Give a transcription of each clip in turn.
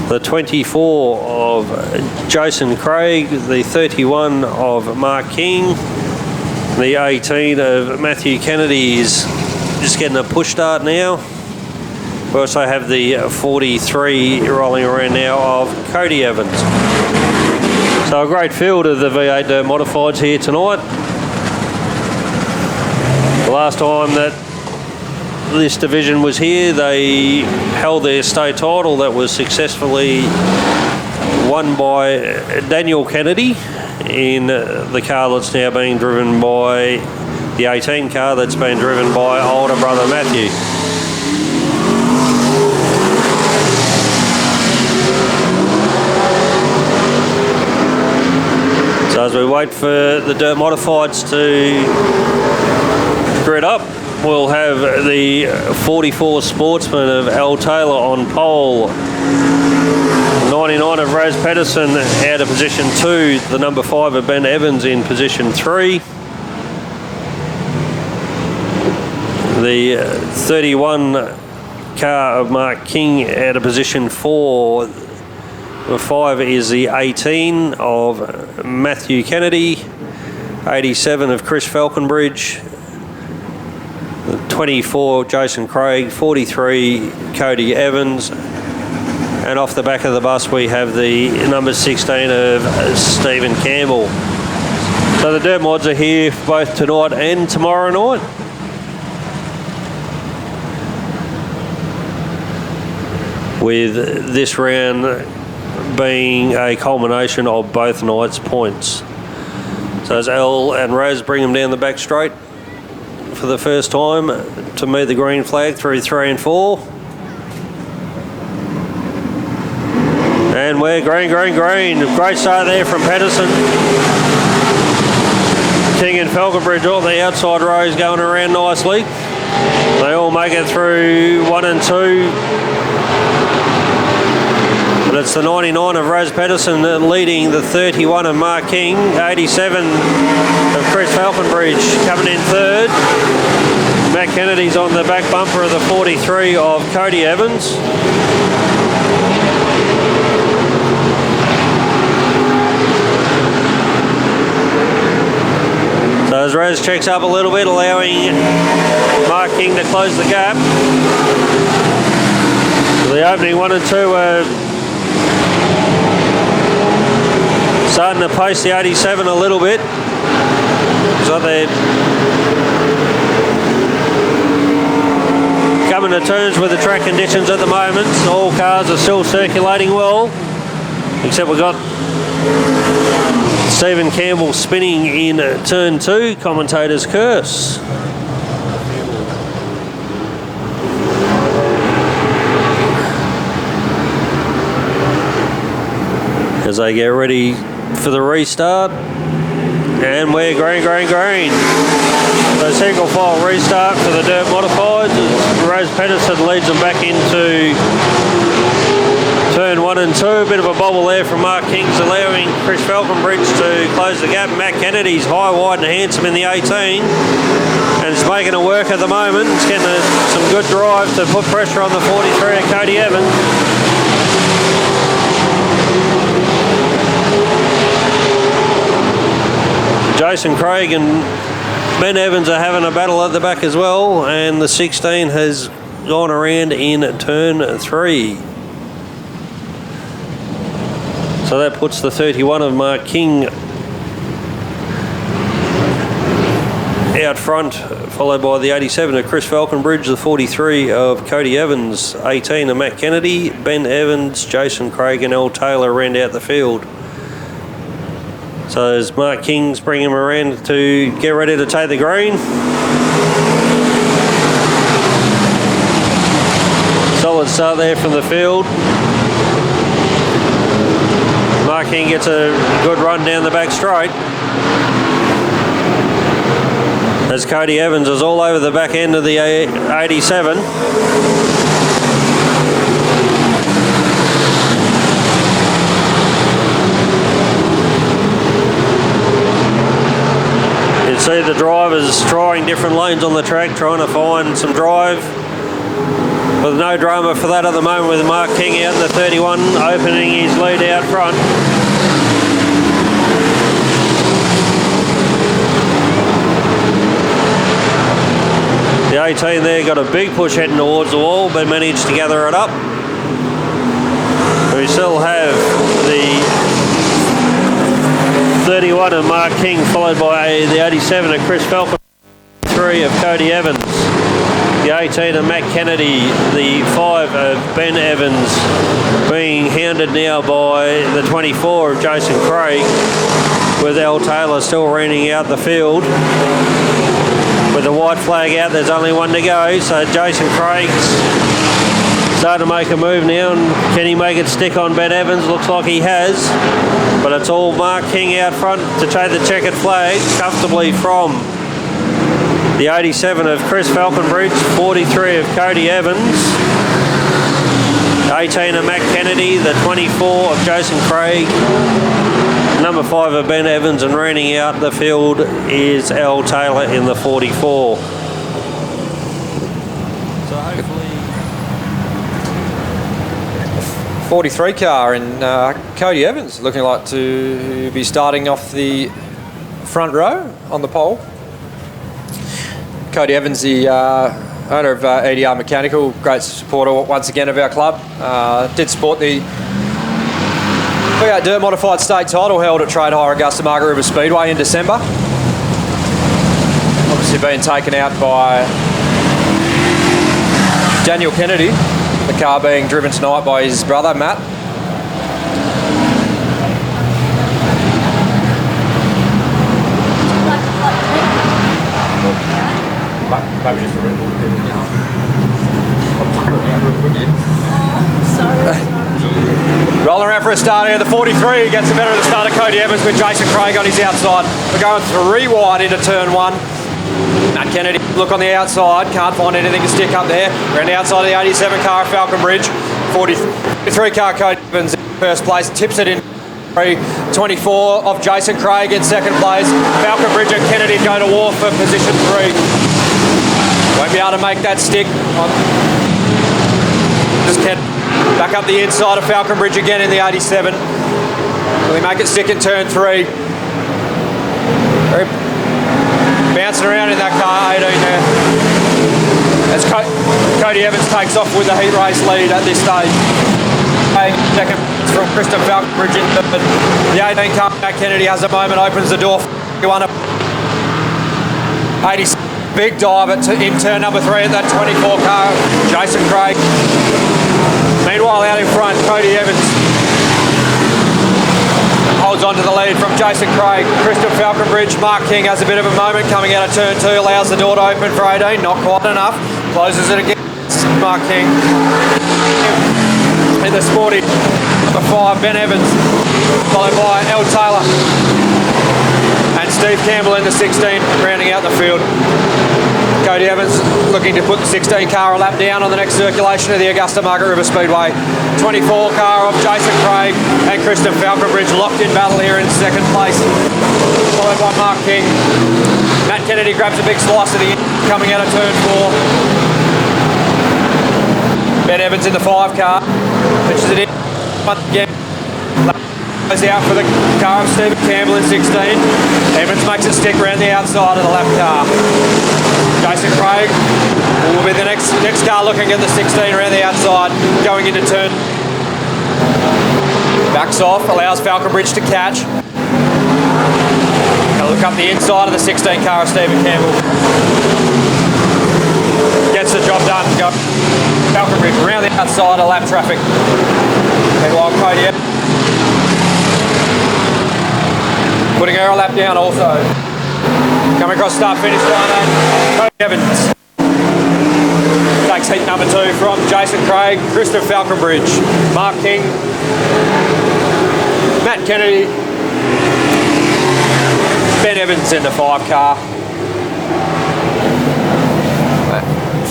the 24 of Jason Craig, the 31 of Mark King, the 18 of Matthew Kennedy is just getting a push start now. We also have the 43 rolling around now of Cody Evans. So a great field of the V8 Dirt Modifieds here tonight. The last time that this division was here, they held their state title that was successfully won by Daniel Kennedy in the car that's now being driven by the 18 car that's been driven by older brother Matthew. So as we wait for the Dirt Modifieds to grid up, we'll have the 44 Sportsman of Al Taylor on pole. 99 of Raz Pedersen out of position 2. The number 5 of Ben Evans in position 3. The 31 car of Mark King out of position 4. The 5 is the 18 of Matthew Kennedy. 87 of Chris Falconbridge. 24 Jason Craig. 43 Cody Evans. And off the back of the bus we have the number 16 of Stephen Campbell. So the Dirt Mods are here both tonight and tomorrow night. With this round being a culmination of both nights' points. So as Al and Raz bring them down the back straight for the first time to meet the green flag through 3 and 4. And we're green. Great start there from Pedersen. King and Falconbridge all the outside rows going around nicely. They all make it through 1 and 2. But it's the 99 of Raz Pedersen leading the 31 of Mark King. 87 of Chris Falconbridge coming in third. Matt Kennedy's on the back bumper of the 43 of Cody Evans. So as Raz checks up a little bit, allowing Mark King to close the gap. The opening 1 and 2 are starting to pace the 87 a little bit. So they're coming to terms with the track conditions at the moment. All cars are still circulating well, except we've got Stephen Campbell spinning in turn 2, commentator's curse. As they get ready for the restart. And we're green. So single file restart for the Dirt Modifieds. Raz Pedersen leads them back into turn 1 and 2. A bit of a bobble there from Mark King's allowing Chris Falconbridge to close the gap. Matt Kennedy's high, wide and handsome in the 18. And it's making it work at the moment. It's getting some good drive to put pressure on the 43 of Cody Evans. Jason Craig and Ben Evans are having a battle at the back as well, and the 16 has gone around in turn 3. So that puts the 31 of Mark King out front, followed by the 87 of Chris Falconbridge, the 43 of Cody Evans, 18 of Matt Kennedy, Ben Evans, Jason Craig and Al Taylor round out the field. So as Mark King's bringing him around to get ready to take the green. Solid start there from the field. Mark King gets a good run down the back straight. As Cody Evans is all over the back end of the 87. See the drivers trying different lanes on the track, trying to find some drive for With no drama for that at the moment, with Mark King out in the 31, opening his lead out front. The 18 there got a big push heading towards the wall, but managed to gather it up. We still have the 31 of Mark King, followed by the 87 of Chris Falcon, 3 of Cody Evans, the 18 of Matt Kennedy, the 5 of Ben Evans, being hounded now by the 24 of Jason Craig, with L. Taylor still running out the field. With the white flag out, there's only one to go, so Jason Craig's starting to make a move now, and can he make it stick on Ben Evans? Looks like he has, but it's all Mark King out front to take the checkered flag comfortably from the 87 of Chris Falconbridge, 43 of Cody Evans, 18 of Matt Kennedy, the 24 of Jason Craig, number 5 of Ben Evans, and rounding out the field is L. Taylor in the 44. So hopefully 43 car and Cody Evans looking like to be starting off the front row on the pole. Cody Evans, the owner of EDR Mechanical, great supporter once again of our club. Did support the V8 Dirt Modified State title held at Trade Hire Augusta Margaret River Speedway in December. Obviously being taken out by Daniel Kennedy, the car being driven tonight by his brother Matt. Maybe just a red bull. Rolling around for a start here. The 43 gets the better of the start of Cody Evans with Jason Craig on his outside. We're going 3 wide into turn 1. Matt Kennedy, look on the outside, can't find anything to stick up there. Around the outside of the 87 car at Falconbridge. 43 car Cody Evans in first place, tips it in 24 of Jason Craig in second place. Falconbridge and Kennedy go to war for position 3. Won't be able to make that stick. Just back up the inside of Falconbridge again in the 87. Will he make it stick in turn 3? Very bouncing around in that car, 18 there. As Cody Evans takes off with the heat race lead at this stage. Second from Kristen Falconbridge in third. The 18 car, Matt Kennedy has a moment, opens the door for 86. Big dive in turn number 3 at that 24 car, Jason Craig. Meanwhile, out in front, Cody Evans holds on to the lead from Jason Craig. Kristen Falconbridge, Mark King has a bit of a moment coming out of turn 2, allows the door to open for 18, not quite enough. Closes it again, Mark King. In the sporty number 5, Ben Evans, followed by L. Taylor. And Steve Campbell in the 16, rounding out the field. Cody Evans looking to put the 16 car a lap down on the next circulation of the Augusta Margaret River Speedway. 24 car of Jason Craig and Kristen Falconbridge locked in battle here in second place, followed by Mark King. Matt Kennedy grabs a big slice of the coming out of turn 4. Ben Evans in the 5 car, pitches it in once again. Goes out for the car of Stephen Campbell in 16. Evans makes it stick around the outside of the lap car. Jason Craig will be the next car looking at the 16 around the outside, going into turn. Backs off, allows Falconbridge to catch. Now look up the inside of the 16 car of Stephen Campbell. Gets the job done. Go Falconbridge around the outside of lap traffic. Meanwhile, Cody putting her a lap down also. Coming across start finish line, Cody Evans takes heat number 2 from Jason Craig, Kristen Falconbridge, Mark King, Matt Kennedy, Ben Evans in the 5 car.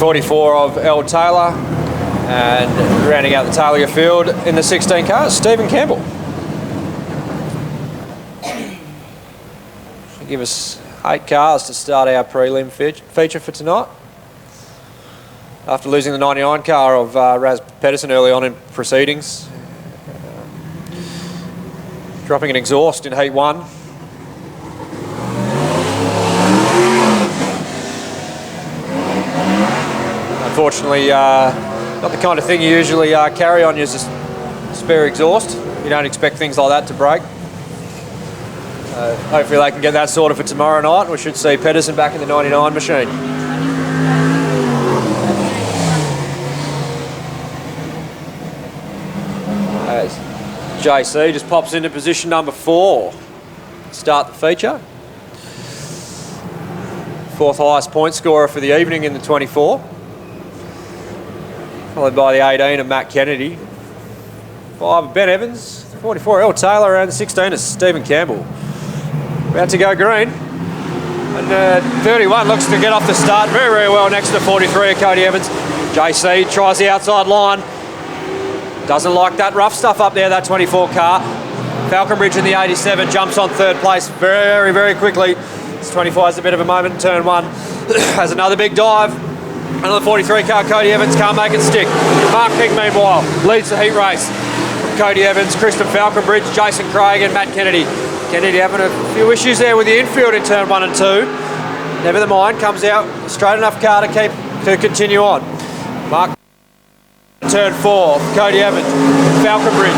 44 of L. Taylor, and rounding out the Taylor field in the 16 car, Stephen Campbell. Give us 8 cars to start our prelim feature for tonight. after losing the 99 car of Raz Pedersen early on in proceedings. Dropping an exhaust in heat 1. Unfortunately, not the kind of thing you usually carry on you as a spare exhaust. You don't expect things like that to break. Hopefully they can get that sorted for tomorrow night. We should see Pedersen back in the 99 machine. As JC just pops into position number 4. Start the feature. 4th highest point scorer for the evening in the 24. Followed by the 18 of Matt Kennedy. 5 of Ben Evans. 44 El Taylor, and 16 is Stephen Campbell. About to go green. And 31 looks to get off the start very, very well next to 43 of Cody Evans. JC tries the outside line. Doesn't like that rough stuff up there, that 24 car. Falconbridge in the 87 jumps on 3rd place very, very quickly. This 24 has a bit of a moment in turn 1. Has another big dive. Another 43 car, Cody Evans can't make it stick. Mark King, meanwhile, leads the heat race. Cody Evans, Kristen Falconbridge, Jason Craig and Matt Kennedy. Kennedy having a few issues there with the infield in turn 1 and 2. Never mind, comes out, straight enough car to continue on. Mark turn 4, Cody Evans, Falconbridge,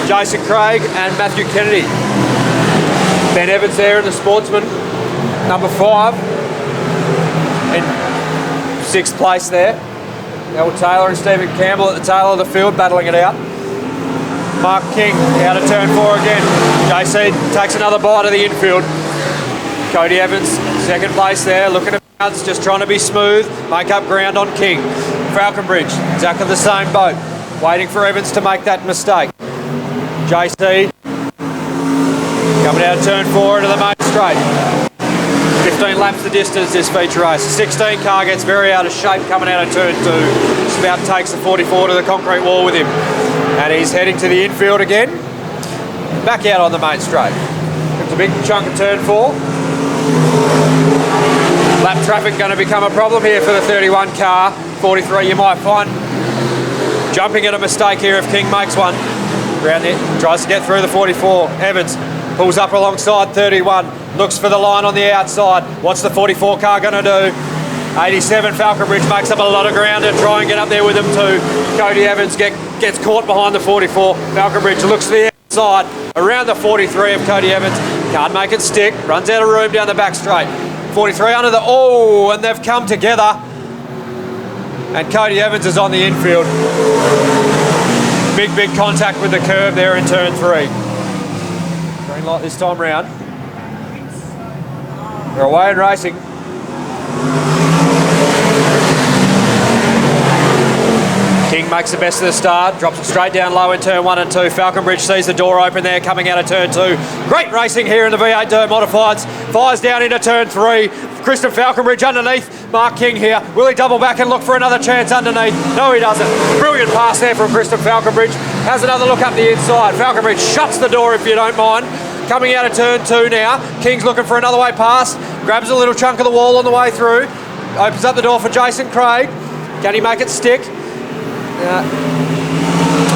Jason Craig and Matthew Kennedy. Ben Evans there in the Sportsman, number 5. In 6th place there. El Taylor and Stephen Campbell at the tail of the field battling it out. Mark King out of turn 4 again. JC takes another bite of the infield. Cody Evans, 2nd place there, looking at bounce, just trying to be smooth, make up ground on King. Falconbridge, exactly the same boat, waiting for Evans to make that mistake. JC coming out of turn 4 into the main straight. 15 laps the distance this feature race. 16 car gets very out of shape coming out of turn 2. Just about takes the 44 to the concrete wall with him. And he's heading to the infield again. Back out on the main straight. It's a big chunk of turn 4. Lap traffic going to become a problem here for the 31 car. 43 you might find jumping at a mistake here if King makes one. Around there, tries to get through the 44. Evans pulls up alongside 31, looks for the line on the outside. What's the 44 car going to do? 87 Falconbridge makes up a lot of ground to try and get up there with them too. Cody Evans gets caught behind the 44. Falconbridge looks to the outside, around the 43 of Cody Evans. Can't make it stick, runs out of room down the back straight. 43 under the, oh, and they've come together. And Cody Evans is on the infield. Big contact with the curb there in turn 3. Green light this time round. They're away and racing. King makes the best of the start, drops it straight down low in turn 1 and 2. Falconbridge sees the door open there coming out of turn 2. Great racing here in the V8 Dirt Modifieds. Fires down into turn 3. Kristen Falconbridge underneath. Mark King here. Will he double back and look for another chance underneath? No, he doesn't. Brilliant pass there from Kristen Falconbridge. Has another look up the inside. Falconbridge shuts the door if you don't mind. Coming out of turn 2 now. King's looking for another way past. Grabs a little chunk of the wall on the way through. Opens up the door for Jason Craig. Can he make it stick?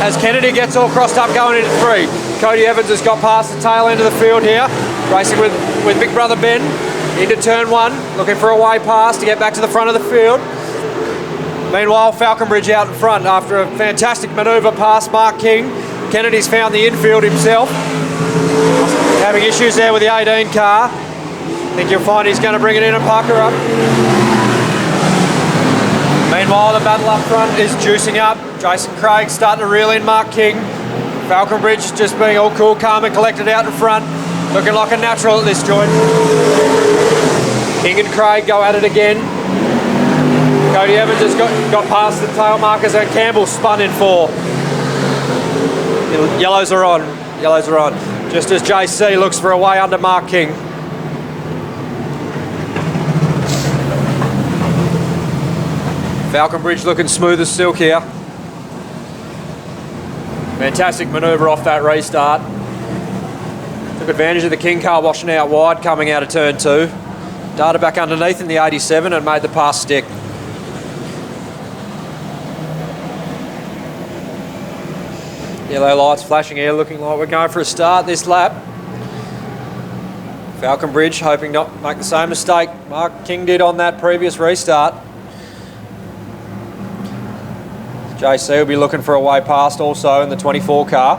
As Kennedy gets all crossed up going into 3. Cody Evans has got past the tail end of the field here. Racing with big brother Ben. Into turn 1, looking for a way past to get back to the front of the field. Meanwhile, Falconbridge out in front after a fantastic manoeuvre past Mark King. Kennedy's found the infield himself. Having issues there with the 18 car. I think you'll find he's going to bring it in and park her up. Meanwhile, the battle up front is juicing up. Jason Craig starting to reel in Mark King. Falconbridge just being all cool, calm and collected out in front. Looking like a natural at this joint. King and Craig go at it again. Cody Evans has got past the tail markers and Campbell spun in 4. Yellows are on. Yellows are on. Just as JC looks for a way under Mark King. Falconbridge looking smooth as silk here. Fantastic manoeuvre off that restart. Took advantage of the King car washing out wide coming out of turn 2. Darted back underneath in the 87 and made the pass stick. Yellow lights flashing here, looking like we're going for a start this lap. Falcon Bridge hoping not to make the same mistake Mark King did on that previous restart. JC will be looking for a way past also in the 24 car.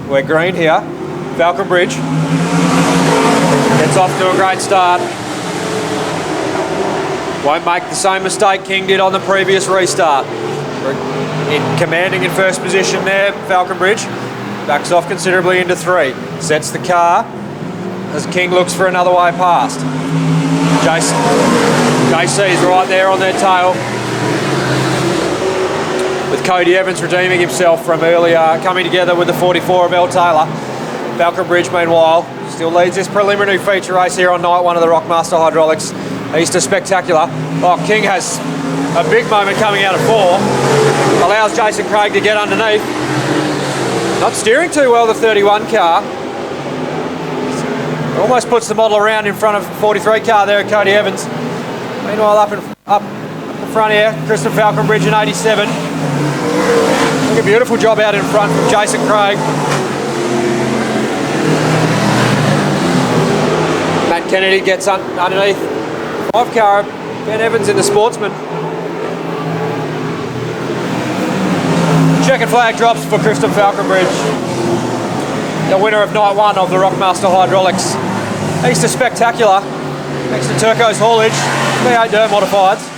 We're green here. Falcon Bridge gets off to a great start. Won't make the same mistake King did on the previous restart. Commanding in first position there, Falcon Bridge. Backs off considerably into 3. Sets the car as King looks for another way past. JC's right there on their tail, with Cody Evans redeeming himself from earlier, coming together with the 44 of El Taylor. Falcon Bridge, meanwhile, still leads this preliminary feature race here on night 1 of the Rockmaster Hydraulics Easter Spectacular. Oh, King has a big moment coming out of 4. Allows Jason Craig to get underneath. Not steering too well, the 31 car. Almost puts the model around in front of the 43 car there at Cody Evans. Meanwhile, up the front here, Kristen Falcon Bridge in 87. Doing a beautiful job out in front from Jason Craig. Matt Kennedy gets underneath 5 car, Ben Evans in the Sportsman. Checkered flag drops for Kristen Falcon Bridge, the winner of night 1 of the Rockmaster Hydraulics Easter Spectacular, next to Turco's Haulage, V8 Dirt Modifieds.